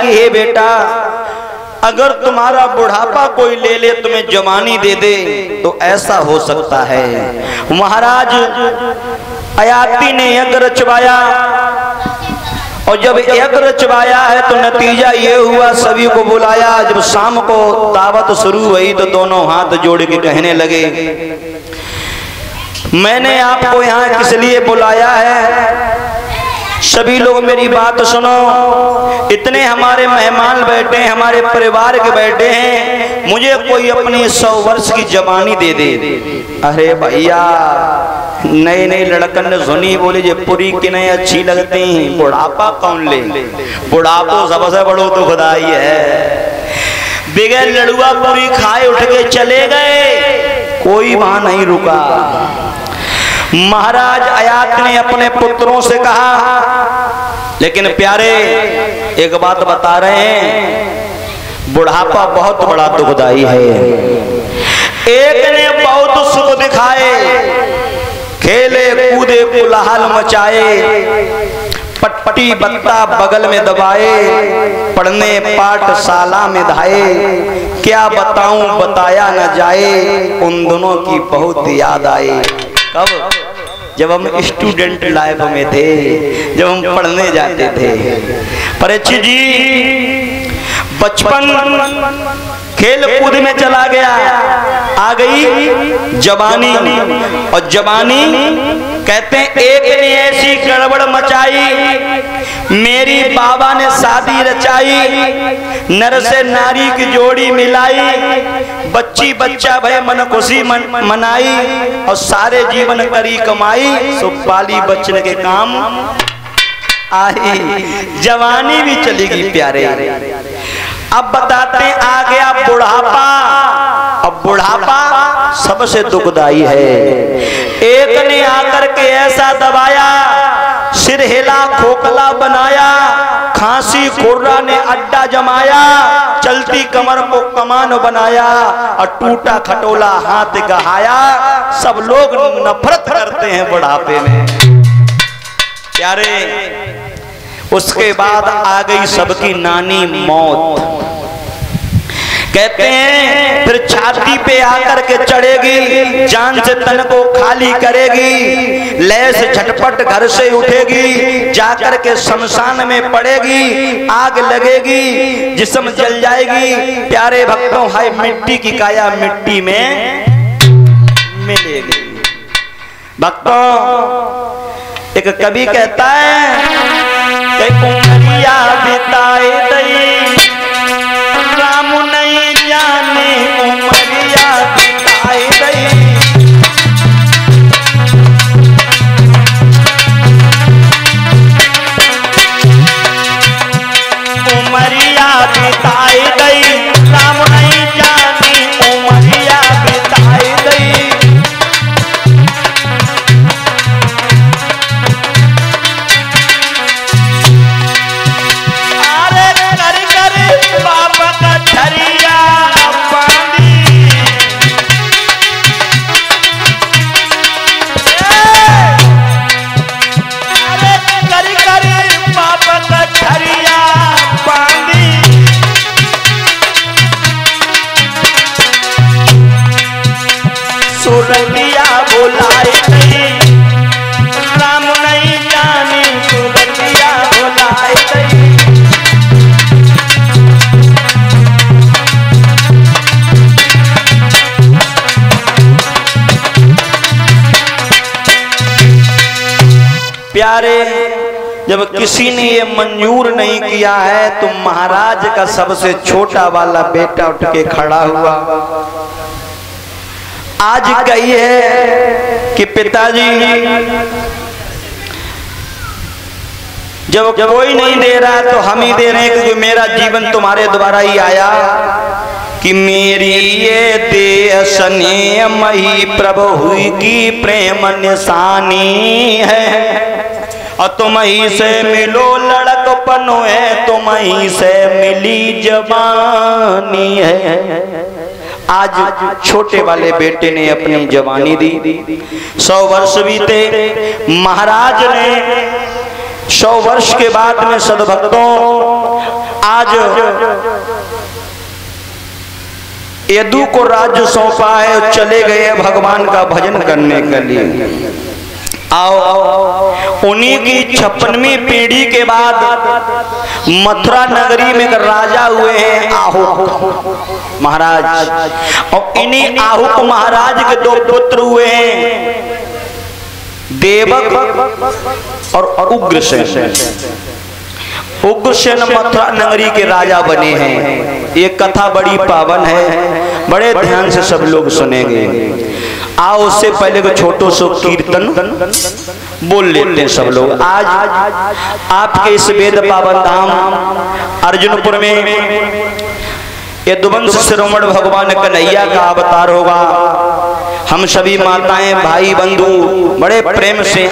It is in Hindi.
कि हे बेटा, अगर तुम्हारा बुढ़ापा कोई ले ले तुम्हें जवानी दे दे तो ऐसा हो सकता है। महाराज आयाती ने यज्ञ रचवाया, और जब यज्ञ रचवाया है तो नतीजा ये हुआ, सभी को बुलाया। जब शाम को दावत शुरू हुई तो दोनों हाथ जोड़ के कहने लगे, मैंने आपको यहाँ किस लिए बुलाया है? सभी लोग मेरी बात सुनो। इतने हमारे मेहमान बैठे हैं, हमारे परिवार के बैठे हैं, मुझे कोई अपनी 100 वर्ष की जवानी दे दे। अरे भैया, नए नए लड़कन ने सुनी, बोले जे पूरी की नहीं अच्छी लगती, बुढ़ापा कौन ले? बुढ़ापा सबसे बड़ो तो खुदाई है। बगैर लड़ुआ पूरी खाए उठ के चले गए, कोई वहां नहीं रुका। महाराज आयात ने अपने पुत्रों से कहा, लेकिन प्यारे एक बात बता रहे हैं, बुढ़ापा बहुत बड़ा दुखदाई है। एक ने बहुत सुख दिखाए, खेले कूदे कोलाहल मचाए, पट्टी बत्ता बगल में दबाए, पढ़ने पाठशाला में धाए, क्या बताऊं बताया न जाए, उन दोनों की बहुत याद आए। कब? जब हम स्टूडेंट लाइफ में थे, जब हम पढ़ने जाते थे। परीक्षित जी बचपन खेल कूद में चला गया, आ गई जवानी, और जवानी कहते हैं एक ने ऐसी गड़बड़ मचाई, मेरी बाबा ने शादी रचाई, नर से नारी की जोड़ी मिलाई, बच्ची बच्चा भय मन खुशी मनाई, और सारे जीवन करी कमाई, सो पाली बच्चन के काम आई। जवानी भी चलेगी प्यारे। अब बताते हैं आ गया बुढ़ापा। अब बुढ़ापा सबसे दुखदाई है। एक ने आकर के ऐसा दबाया, सिर हिला खोखला बनाया, खांसी खुर्रा ने अड्डा जमाया, चलती कमर को कमान बनाया, और टूटा खटोला हाथ गहाया। सब लोग नफरत करते हैं बुढ़ापे में प्यारे। उसके बाद आ गई सबकी नानी मौत। कहते हैं फिर छाती पे आकर के चढ़ेगी, जान से तन को खाली करेगी, लय से झटपट घर से उठेगी, जाकर के शमशान में पड़ेगी, आग लगेगी, जिस्म जल जाएगी। प्यारे भक्तों, हाय मिट्टी की काया मिट्टी में मिलेगी। भक्तों, एक कवि कहता है कि उमरिया बिताए दई, राम नहीं जाने उमरिया बिताए दई। उमरिया बिताए दई, राम नहीं जाने उमरिया बिताए दई। सुरतिया बुलाए दई, राम नहीं जाने सुरतिया बुलाए दई। प्यारे, जब किसी ने ये मंजूर नहीं किया है तो महाराज का सबसे छोटा वाला बेटा उठ के खड़ा हुआ। आज कही है कि पिताजी जब कोई नहीं दे रहा तो हम ही दे रहे हैं, क्योंकि मेरा जीवन तुम्हारे द्वारा ही आया। कि मेरी ये देह स्नेहमयी प्रभु हुई की प्रेम निशानी है, और तुम ही से मिलो लड़कपन है, तुम ही से मिली जवानी है। आज छोटे वाले बेटे ने अपनी जवानी दी। 100 वर्ष बीते। महाराज ने 100 वर्ष के बाद में सद्भक्तों आज यदु को राज्य सौंपा है, चले गए भगवान का भजन करने के लिए। आओ उन्हीं की 56वीं पीढ़ी के बाद मथुरा नगरी में एक राजा हुए हैं आहुक महाराज, और इन्हीं आहुक महाराज के 2 पुत्र हुए हैं, देवक और उग्रसेन। उग्रसेन मथुरा नगरी के राजा बने हैं। ये कथा बड़ी पावन है, बड़े ध्यान से सब लोग सुनेंगे। आओ उससे पहले को छोटो सो कीर्तन बोल लेते हैं सब लोग। आज आपके इस वेद पावन धाम अर्जुनपुर में यदुवंश शिरोमणि भगवान कन्हैया का अवतार होगा। हम सभी माताएं भाई बंधु बड़े प्रेम से